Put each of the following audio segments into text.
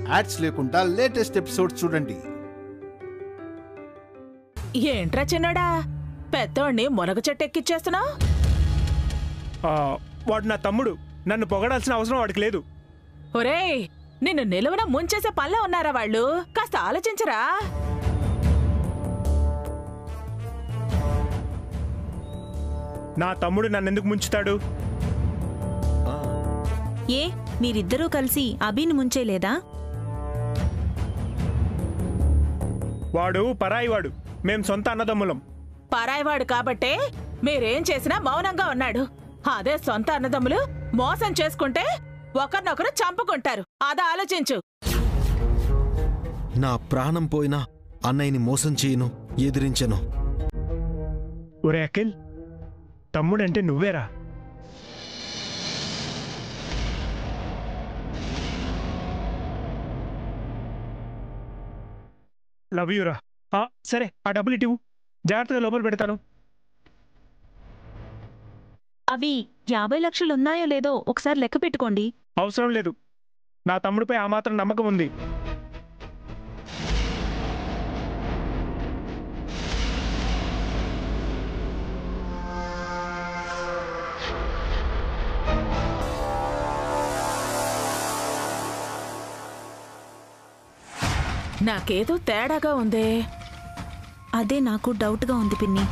Ads లేకుండా latest episode చూడండి. ఏంట్రా చిన్నోడా, పెద్దోడిని మునగ చెట్టు ఎక్కిచ్చేస్తున్నావు? వాడు నా తమ్ముడు, నన్ను పొగడాల్సిన అవసరం వాడికి లేదు. ఒరేయ్, నిన్ను నిలువున ముంచేసే పనిలో ఉన్నారా వాళ్ళు? కాస్త ఆలోచించరా. నా తమ్ముడు నన్నెందుకు ముంచుతాడు? ఏ మీరిద్దరూ కలిసి అభిని ముంచేలేదా? వాడు పరాయివాడు, మేం సొంత అన్నదమ్ములం. పరాయివాడు కాబట్టే మీరేం చేసినా మౌనంగా ఉన్నాడు. అదే సొంత అన్నదమ్ములు మోసం చేసుకుంటే ఒకరినొకరు చంపుకుంటారు. అది ఆలోచించు. నా ప్రాణం పోయినా అన్నయ్యని మోసం చేయను, ఎదిరించను. ఒరే అఖిల్, తమ్ముడంటే నువ్వేరా. లవ్ యూరా. సరే, ఆ డబ్బులు ఇటు జాగ్రత్తగా లోపల పెడతాను. అవి 50 లక్షలు ఉన్నాయో లేదో ఒకసారి లెక్క పెట్టుకోండి. అవసరం లేదు, నా తమ్ముడిపై ఆ మాత్రం నమ్మకం ఉంది. నాకేదో తేడాగా ఉందే. అదే నాకు డౌట్గా ఉంది పిన్ని.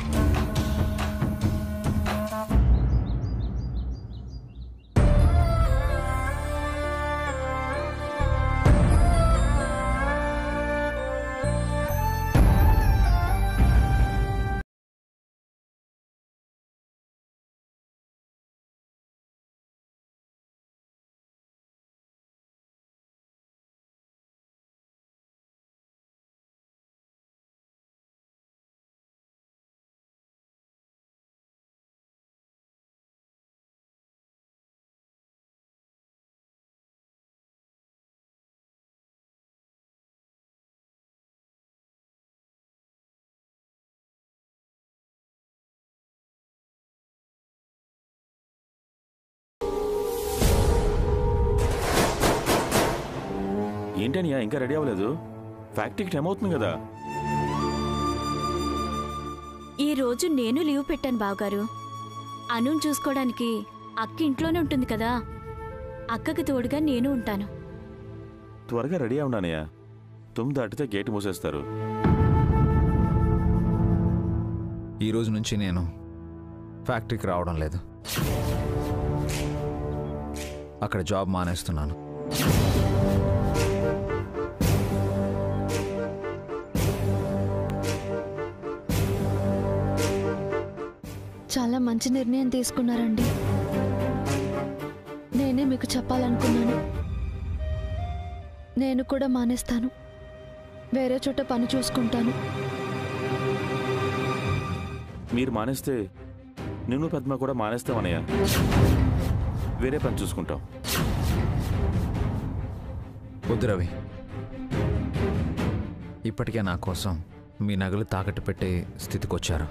ఏంటనియా ఇంకా రెడీ అవ్వలేదు? ఫ్యాక్టరీకి టైం అవుతుంది కదా. ఈ రోజు నేను లీవ్ పెట్టాను బావగారు. అనుని చూసుకోవడానికి అక్క ఇంట్లోనే ఉంటుంది కదా, అక్కకి తోడుగా నేను ఉంటాను. త్వరగా రెడీ అవునానయ్యా, 9 దాటితే గేట్ మూసేస్తారు. ఈ రోజు నుంచి నేను ఫ్యాక్టరీకి రావడం లేదు, అక్కడ జాబ్ మానేస్తున్నాను. చాలా మంచి నిర్ణయం తీసుకున్నారండి. నేనే మీకు చెప్పాలనుకున్నాను. నేను కూడా మానేస్తాను, వేరే చోట పని చూసుకుంటాను. మీరు మానేస్తే నేను పద్మ కూడా మానేస్తామన్నయ్య. వేరే పని చూసుకుంటాం. వద్దు రవి, ఇప్పటికే నా కోసం మీ నగలు తాకట్టు పెట్టే స్థితికి వచ్చారు.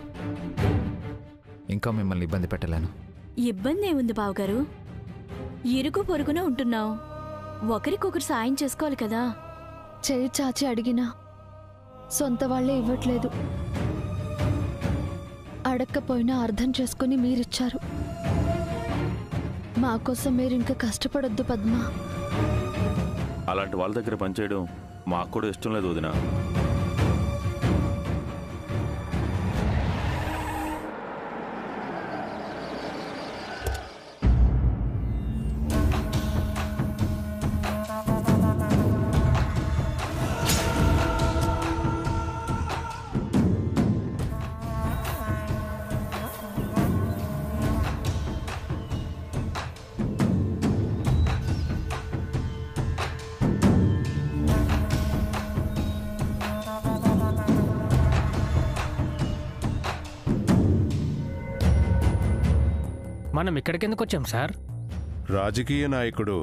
ఇంకా మిమ్మల్ని ఇబ్బంది పెట్టలేను. ఇబ్బంది ఏముంది బావగారు, ఇరుగు పొరుగున ఉంటున్నావు, ఒకరికొకరు సాయం చేసుకోవాలి కదా. చేయి చాచి అడిగినా సొంత వాళ్లే ఇవ్వట్లేదు. అడక్కపోయినా అర్థం చేసుకుని మీరిచ్చారు. మా కోసం మీరు ఇంకా కష్టపడొద్దు పద్మ. అలాంటి వాళ్ళ దగ్గర పనిచేయడం మాకు కూడా ఇష్టం లేదు వదినా. మనం ఇక్కడికెందుకు వచ్చాం సార్? రాజకీయ నాయకుడు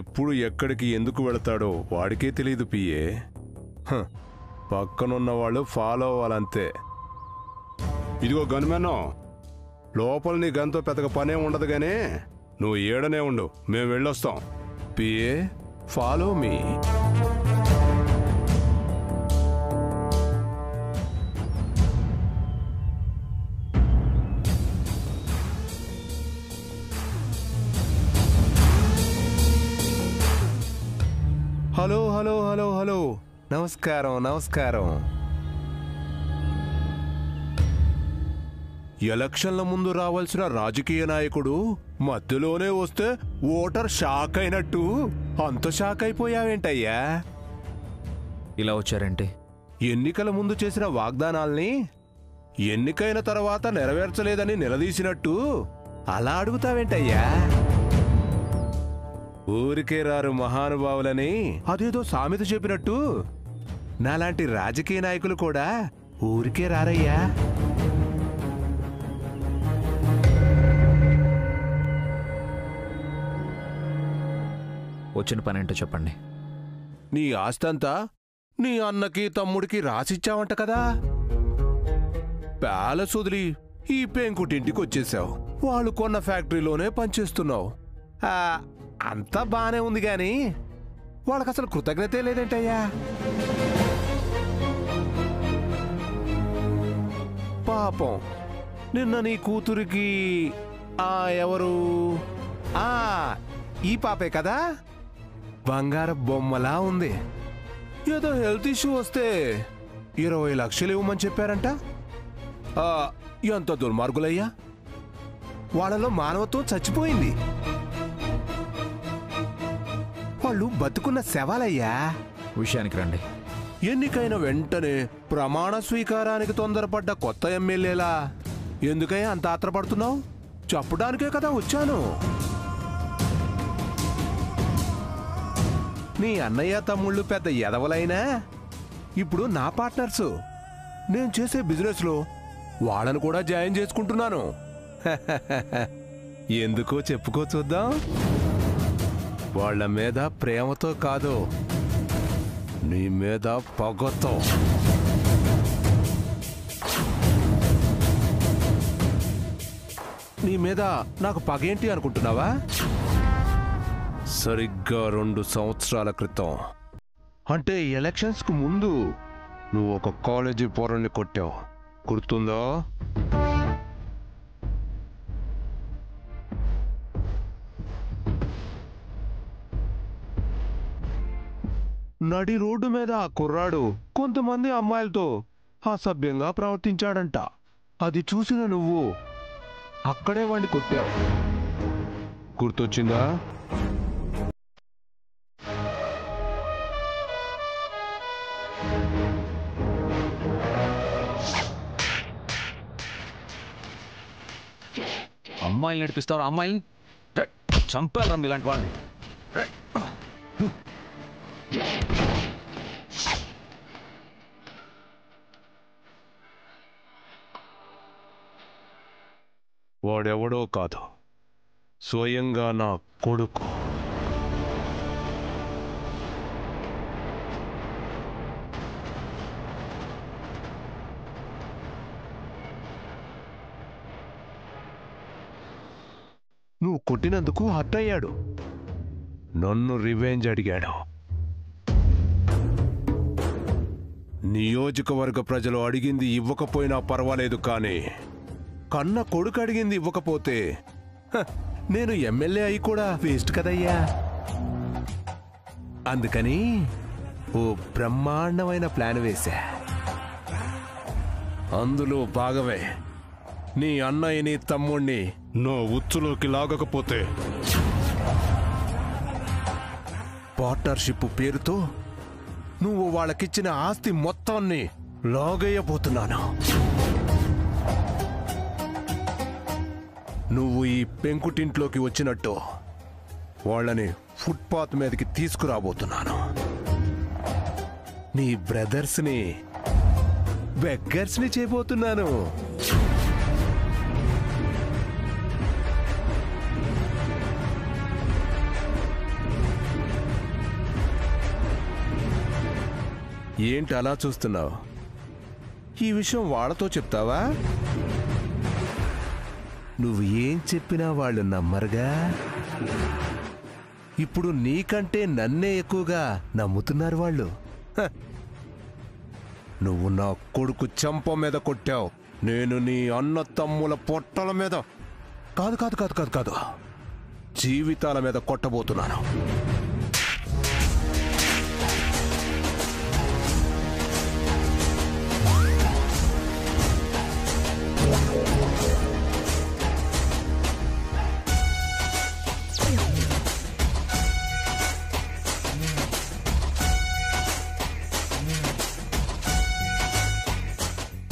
ఎప్పుడు ఎక్కడికి ఎందుకు వెళతాడో వాడికే తెలియదు పిఏ. పక్కనున్న వాళ్ళు ఫాలో అవ్వాలంతే. ఇదిగో గన్మెన్, లోపల నీ గన్తో పెద్దగా పనే ఉండదు గానీ నువ్వు ఏడనే ఉండు, మేము వెళ్ళొస్తాం. PA, follow me. Hello hello hello hello నమస్కారం నమస్కారం. ఎలక్షన్ల ముందు రావాల్సిన రాజకీయ నాయకుడు మధ్యలోనే వస్తే ఓటర్ షాక్ అయినట్టు అంత షాక్ అయిపోయావేంటయ్యా? ఇలా వచ్చారేంటి? ఎన్నికల ముందు చేసిన వాగ్దానాల్ని ఎన్నికైన తర్వాత నెరవేర్చలేదని నిలదీసినట్టు అలా అడుగుతావేంటయ్యా? ఊరికే రారు మహానుభావులని అదేదో సామెత చెప్పినట్టు నాలాంటి రాజకీయ నాయకులు కూడా ఊరికే రారయ్యా. వచ్చిన పనేంటో చెప్పండి. నీ ఆస్తంతా నీ అన్నకి తమ్ముడికి రాసిచ్చావంట కదా. ప్యాలెస్ వదిలి ఈ పెంకుటింటికి వచ్చేసావు. వాళ్ళు కొన్న ఫ్యాక్టరీలోనే పనిచేస్తున్నావు. అంతా బానే ఉంది గాని వాళ్ళకసలు కృతజ్ఞతే లేదేంటయ్యా? పాపం నిన్న నీ కూతురికి ఎవరు ఈ పాపే కదా, బంగార బొమ్మలా ఉంది. ఏదో హెల్త్ ఇష్యూ వస్తే 20 లక్షలు ఇవ్వమని చెప్పారంట. ఎంత దుర్మార్గులయ్యా! వాళ్ళలో మానవత్వం చచ్చిపోయింది. వాళ్ళు బతుకున్న శవాలయ్యా. విషయానికి రండి. ఎన్నికైన వెంటనే ప్రమాణ స్వీకారానికి తొందరపడ్డ కొత్త ఎమ్మెల్యేలా ఎందుకయ్యా అంత ఆత్రపడుతున్నావు? చెప్పడానికే కదా వచ్చాను. నీ అన్నయ్య తమ్ముళ్ళు పెద్ద ఎదవలైనా ఇప్పుడు నా పార్ట్నర్సు. నేను చేసే బిజినెస్లో వాళ్ళను కూడా జాయిన్ చేసుకుంటున్నాను. ఎందుకో చెప్పుకో చూద్దాం. వాళ్ళ మీద ప్రేమతో కాదు, నీ మీద పగతో. నీ మీద నాకు పగేంటి అనుకుంటున్నావా? సరిగ్గా 2 సంవత్సరాల క్రితం, అంటే ఎలక్షన్స్కు ముందు నువ్వు ఒక కాలేజీ పోరల్ని కొట్టావు, గుర్తుందో? నడి రోడ్డు మీద ఆ కుర్రాడు కొంతమంది అమ్మాయిలతో అసభ్యంగా ప్రవర్తించాడంట. అది చూసిన నువ్వు అక్కడే వాడిని కొట్టావు, గుర్తొచ్చిందా? అమ్మాయిలు నడిపిస్తారు, అమ్మాయిని చంపారు ఇలాంటి వాళ్ళని. వాడెవడో కాదు, స్వయంగా నా కొడుకు. నువ్వు కొట్టినందుకు హర్ట్ అయ్యాడు, నన్ను రివెంజ్ అడిగాడు. నియోజకవర్గ ప్రజలు అడిగింది ఇవ్వకపోయినా పర్వాలేదు, కానీ కన్న కొడుకు అడిగింది ఇవ్వకపోతే నేను ఎమ్మెల్యే అయి కూడా వేస్ట్ కదయ్యా. అందుకని ఓ బ్రహ్మాండమైన ప్లాన్ వేశా. అందులో భాగమే నీ అన్నయ్యని తమ్ముణ్ణి నా ఉచ్చులోకి లాగకపోతే పార్ట్నర్షిప్ పేరుతో నువ్వు వాళ్ళకిచ్చిన ఆస్తి మొత్తాన్ని లాగేయబోతున్నాను. నువ్వు ఈ పెంకుటింట్లోకి వచ్చినట్టు వాళ్ళని ఫుట్పాత్ మీదకి తీసుకురాబోతున్నాను. నీ బ్రదర్స్ని బెగ్గర్స్ని చేయబోతున్నాను. ఏంటి అలా చూస్తున్నావు? ఈ విషయం వాళ్ళతో చెప్తావా? నువ్వు ఏం చెప్పినా వాళ్ళు నమ్మరుగా. ఇప్పుడు నీకంటే నన్నే ఎక్కువగా నమ్ముతున్నారు వాళ్ళు. నువ్వు నా కొడుకు చెంప మీద కొట్టావు, నేను నీ అన్న తమ్ముల పొట్టల మీద కాదు కాదు కాదు కాదు కాదు జీవితాల మీద కొట్టబోతున్నాను.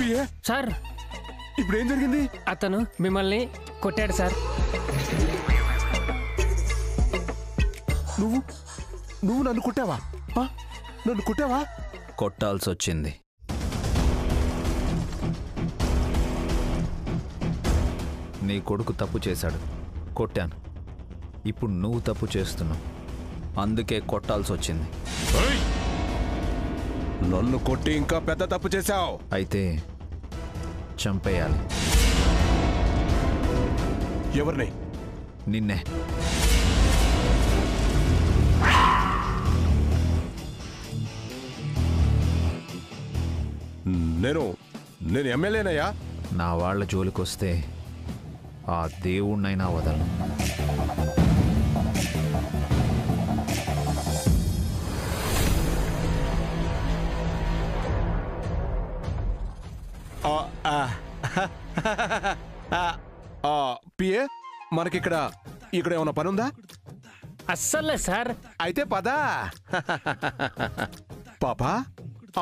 పిఏ సార్ ఇప్పుడు ఏం జరిగింది? అతను మిమ్మల్ని కొట్టాడు సార్. నువ్వు నన్ను కొట్టావా? నన్ను కొట్టావా? కొట్టాల్సి వచ్చింది. నీ కొడుకు తప్పు చేశాడు, కొట్టాను. ఇప్పుడు నువ్వు తప్పు చేస్తున్నావు, అందుకే కొట్టాల్సి వచ్చింది. నన్ను కొట్టి ఇంకా పెద్ద తప్పు చేశావు. అయితే చంపేయాలి. ఎవరిని? నిన్నే. నేను ఎమ్మెల్యేనయ్యా. నా వాళ్ళ జోలికొస్తే ఆ దేవుణ్ణైనా వదలను. పిఏ మనకిక్కడ ఏమైనా పని ఉందా? అస్సలే సార్. అయితే పదా. పాపా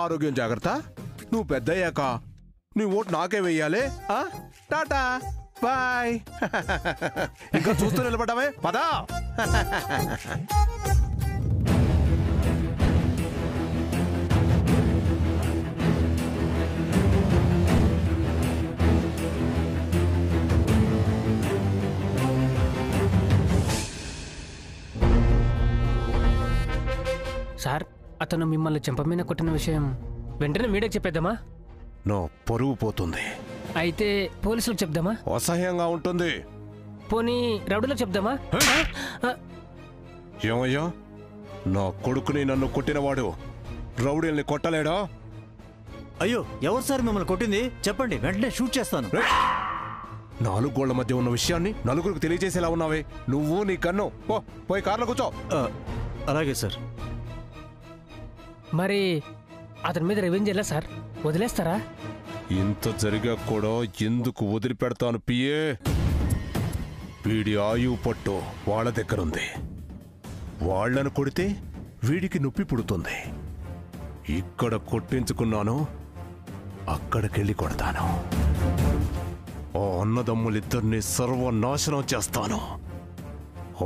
ఆరోగ్యం జాగ్రత్త. నువ్వు పెద్దయ్యాక నీ ఓటు నాకే వెయ్యాలి. టాటా బాయ్. ఇంకా చూస్తూ నిలబడ్డామే, పదా. సార్ అతను మిమ్మల్ని చెంపమీద కొట్టిన విషయం వెంటనే మీడియాకి చెప్పేద్దామా? నో, పరువు పోతుంది. అయితే పోలీసులకు చెప్దామా? అసహ్యంగా ఉంటుంది. పోనీ రౌడీలకు చెప్దామా? ఏమయ్యా, నా కొడుకుని నన్ను కొట్టినవాడు రౌడీల్ని కొట్టలేడా? అయ్యో, ఎవరు సార్ మిమ్మల్ని కొట్టింది? చెప్పండి, వెంటనే షూట్ చేస్తాను. 4 గోళ్ల మధ్య ఉన్న విషయాన్ని నలుగురికి తెలియజేసేలా ఉన్నావే నువ్వు, నీ కన్ను. పోయి కార్లో కూర్చో. అలాగే సార్. మరి అతని మీద రివెంజ్ ఎలా సార్? వదిలేస్తారా? ఇంత జరిగా కూడా ఎందుకు వదిలిపెడతాను పిఏ? వీడి ఆయువు పట్టు వాళ్ళ దగ్గరుంది. వాళ్లను కొడితే వీడికి నొప్పి పుడుతుంది. ఇక్కడ కొట్టించుకున్నాను, అక్కడికెళ్ళి కొడతాను. ఆ అన్నదమ్ములిద్దరినీ సర్వనాశనం చేస్తాను.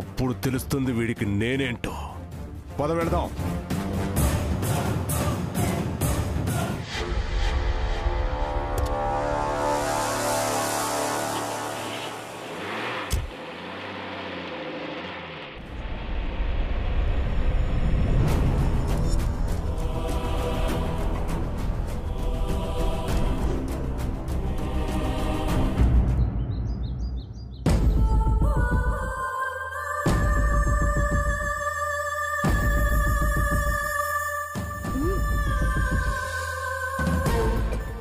అప్పుడు తెలుస్తుంది వీడికి నేనేంటో. పద వెళదాం.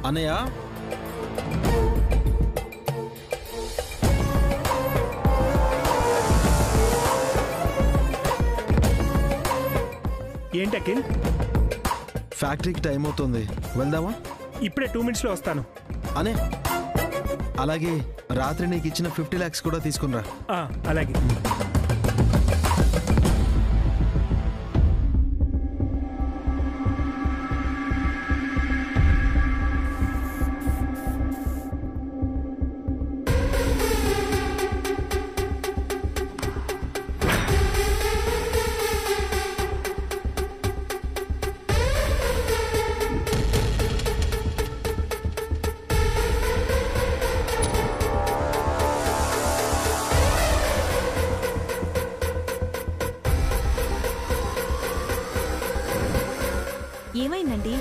అన్నయ్య, ఏంటి అఖిల్? ఫ్యాక్టరీకి టైం అవుతుంది, వెళ్దామా? ఇప్పుడే 2 minutesలో వస్తాను. అనే అలాగే రాత్రి నీకు ఇచ్చిన 50 lakhs కూడా తీసుకునిరా. అలాగే. ఏమైందండి?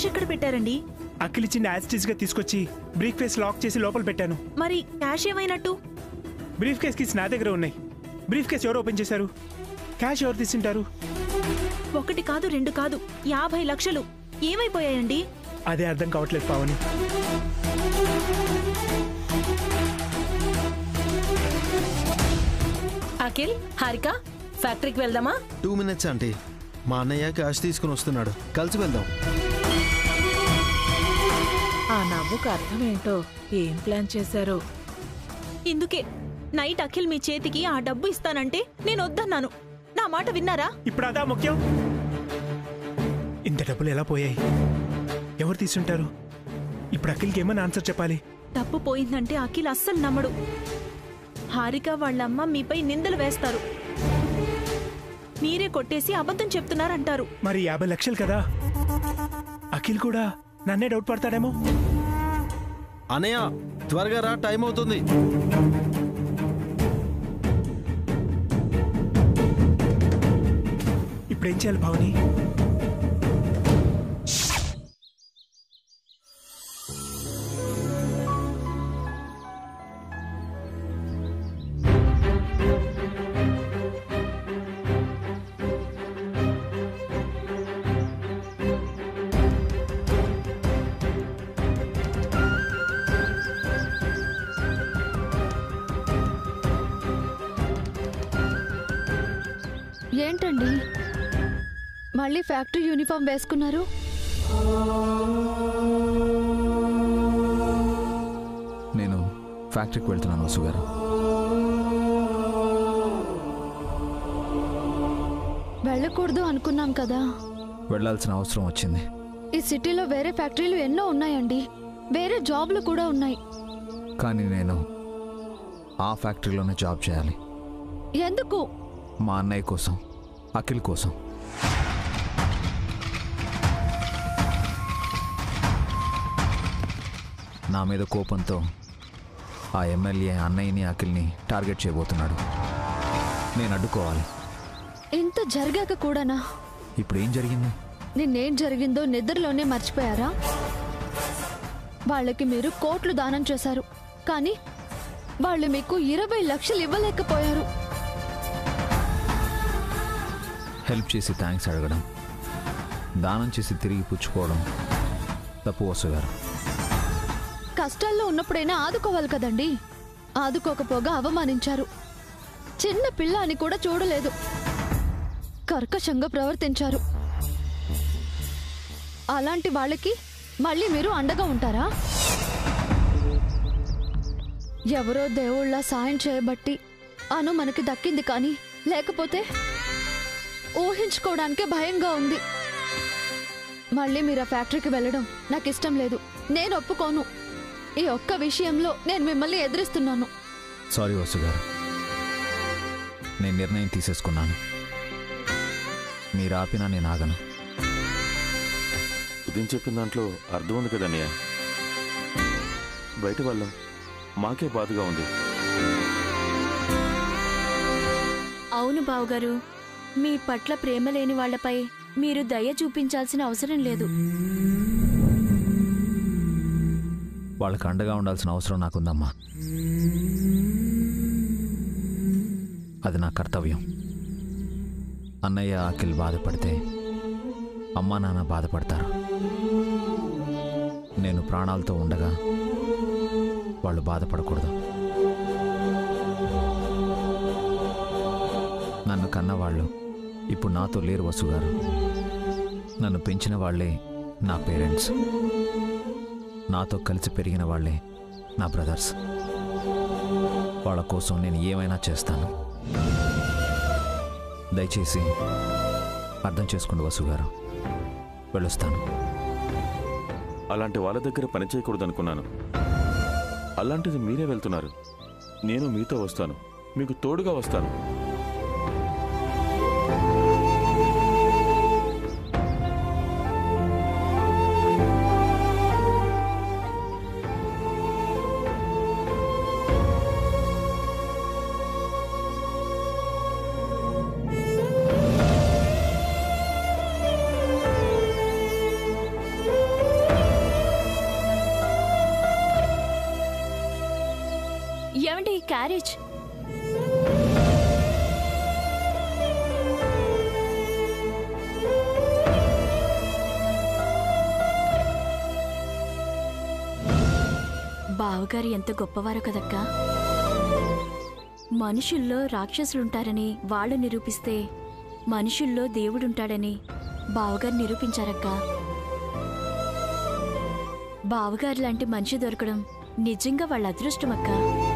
ఎక్కడ పెట్టారండి? అఖిల్ ఇచ్చిన యాజిటీస్గా తీసుకొచ్చి బ్రీఫ్ కేస్ లాక్ చేసి లోపల పెట్టాను. మరి క్యాష్ ఏమైనట్టు? బ్రీఫ్ కేస్ కీస్ నా దగ్గర ఉన్నాయి. బ్రీఫ్ కేస్ ఎవరు ఓపెన్ చేశారు? క్యాష్ ఎవరు తీసుంటారు? 1 కాదు 2 కాదు 50 లక్షలు ఏమైపోయాయండి? అదే అర్థం కావట్లేదు పావని. అఖిల్, హారిక, ఫ్యాక్టరీకి వెళ్దామా? 2 minutes ఆంటీ. మా అన్నయ్య క్యాష్ తీసుకుని వస్తున్నాడు, కలిసి వెళ్దాం. ఆ నవ్వుకు అర్థం ఏంటో, ఏం ప్లాన్ చేశారు? ఇందుకే నైట్ అఖిల్ మీ చేతికి ఆ డబ్బు ఇస్తానంటే నేను వద్దన్నాను. నా మాట విన్నారా? ఇప్పుడు అదా ముఖ్యం. ఇంత డబ్బులు ఎలా పోయాయి? ఎవరు తీసుంటారు? ఇప్పుడు అఖిల్కి ఏమని ఆన్సర్ చెప్పాలి? డబ్బు పోయిందంటే అఖిల్ అస్సలు నమ్మడు. హారిక వాళ్ళమ్మ మీపై నిందలు వేస్తారు. మీరే కొట్టేసి అబద్ధం చెప్తున్నారంటారు. మరి 50 లక్షలు కదా, అఖిల్ కూడా నన్నే డౌట్ పడతాడేమో. అన్నయ్య త్వరగా రా, టైం అవుతుంది. ఇప్పుడేం చేయాలి భావని? ఏంటండి మళ్ళీ ఫ్యాక్టరీ యూనిఫామ్ వేసుకున్నారు? నేను ఫ్యాక్టరీకి వెళ్తున్నాను వసు గారు. వెళ్ళకూడదు అనుకున్నాం కదా. వెళ్ళాల్సిన అవసరం వచ్చింది. ఈ సిటీలో వేరే ఫ్యాక్టరీలు ఎన్నో ఉన్నాయండి, వేరే జాబ్లు కూడా ఉన్నాయి. కానీ నేను ఆ ఫ్యాక్టరీలోనే జాబ్ చేయాలి. ఎందుకు? మా అన్నయ్య కోసం, అఖిల్ కోసం. నా మీద కోపంతో ఆ ఎమ్మెల్యే అన్నయ్యని అఖిల్ని టార్గెట్ చేయబోతున్నాడు. నేను అడ్డుకోవాలి. ఇంత జరిగాక కూడానా? ఇప్పుడు ఏం జరిగింది? నిన్నేం జరిగిందో నిద్రలోనే మర్చిపోయారా? వాళ్ళకి మీరు కోట్లు దానం చేశారు, కానీ వాళ్ళు మీకు 20 లక్షలు ఇవ్వలేకపోయారు. హెల్ప్ చేసి థ్యాంక్స్ అడగడం, దానం చేసి తిరిగి పుచ్చుకోవడం తప్పు వసు గారు. కష్టాల్లో ఉన్నప్పుడైనా ఆదుకోవాలి కదండి. ఆదుకోకపోగా అవమానించారు. చిన్న పిల్ల అని కూడా చూడలేదు. కర్కశంగా ప్రవర్తించారు. అలాంటి వాళ్ళకి మళ్ళీ మీరు అండగా ఉంటారా? ఎవరో దేవుళ్ళ సాయం చేయబట్టి అను మనకి దక్కింది, కానీ లేకపోతే ఊహించుకోవడానికే భయంగా ఉంది. మళ్ళీ మీరు ఆ ఫ్యాక్టరీకి వెళ్ళడం నాకు ఇష్టం లేదు. నేను ఒప్పుకోను. ఈ ఒక్క విషయంలో నేను మిమ్మల్ని ఎదిరిస్తున్నాను. సారీ వసు గారు, నేను నిర్ణయం తీసేసుకున్నాను. మీరు ఆపినా నేను ఆగను. ఉదయం చెప్పిన దాంట్లో అర్థం ఉంది కదన్నయ్య. బయట వాళ్ళం మాకే బాధగా ఉంది. అవును బావగారు, మీ పట్ల ప్రేమ లేని వాళ్లపై మీరు దయ చూపించాల్సిన అవసరం లేదు. వాళ్ళకి అండగా ఉండాల్సిన అవసరం నాకుందమ్మా. అది నా కర్తవ్యం. అన్నయ్య అఖిల్ బాధపడితే అమ్మా నాన్న బాధపడతారు. నేను ప్రాణాలతో ఉండగా వాళ్ళు బాధపడకూడదు. నన్ను కన్నవాళ్ళు ఇప్పుడు నాతో లేరు వసు గారు. నన్ను పెంచిన వాళ్ళే నా పేరెంట్స్. నాతో కలిసి పెరిగిన వాళ్ళే నా బ్రదర్స్. వాళ్ళ కోసం నేను ఏమైనా చేస్తాను. దయచేసి అర్థం చేసుకోండి వసు గారు. వెళ్ళొస్తాను. అలాంటి వాళ్ళ దగ్గర పని చేయకూడదు అనుకున్నాను. అలాంటిది మీరే వెళ్తున్నారు. నేను మీతో వస్తాను, మీకు తోడుగా వస్తాను. ఏమండి ఈ క్యారేజ్? బావగారు ఎంత గొప్పవారో కదక్కా. మనుషుల్లో రాక్షసులుంటారని వాళ్ళు నిరూపిస్తే మనుషుల్లో దేవుడుంటాడని బావగారు నిరూపించారక్కా. బావగారు లాంటి మనిషి దొరకడం నిజంగా వాళ్ళ అదృష్టమక్కా.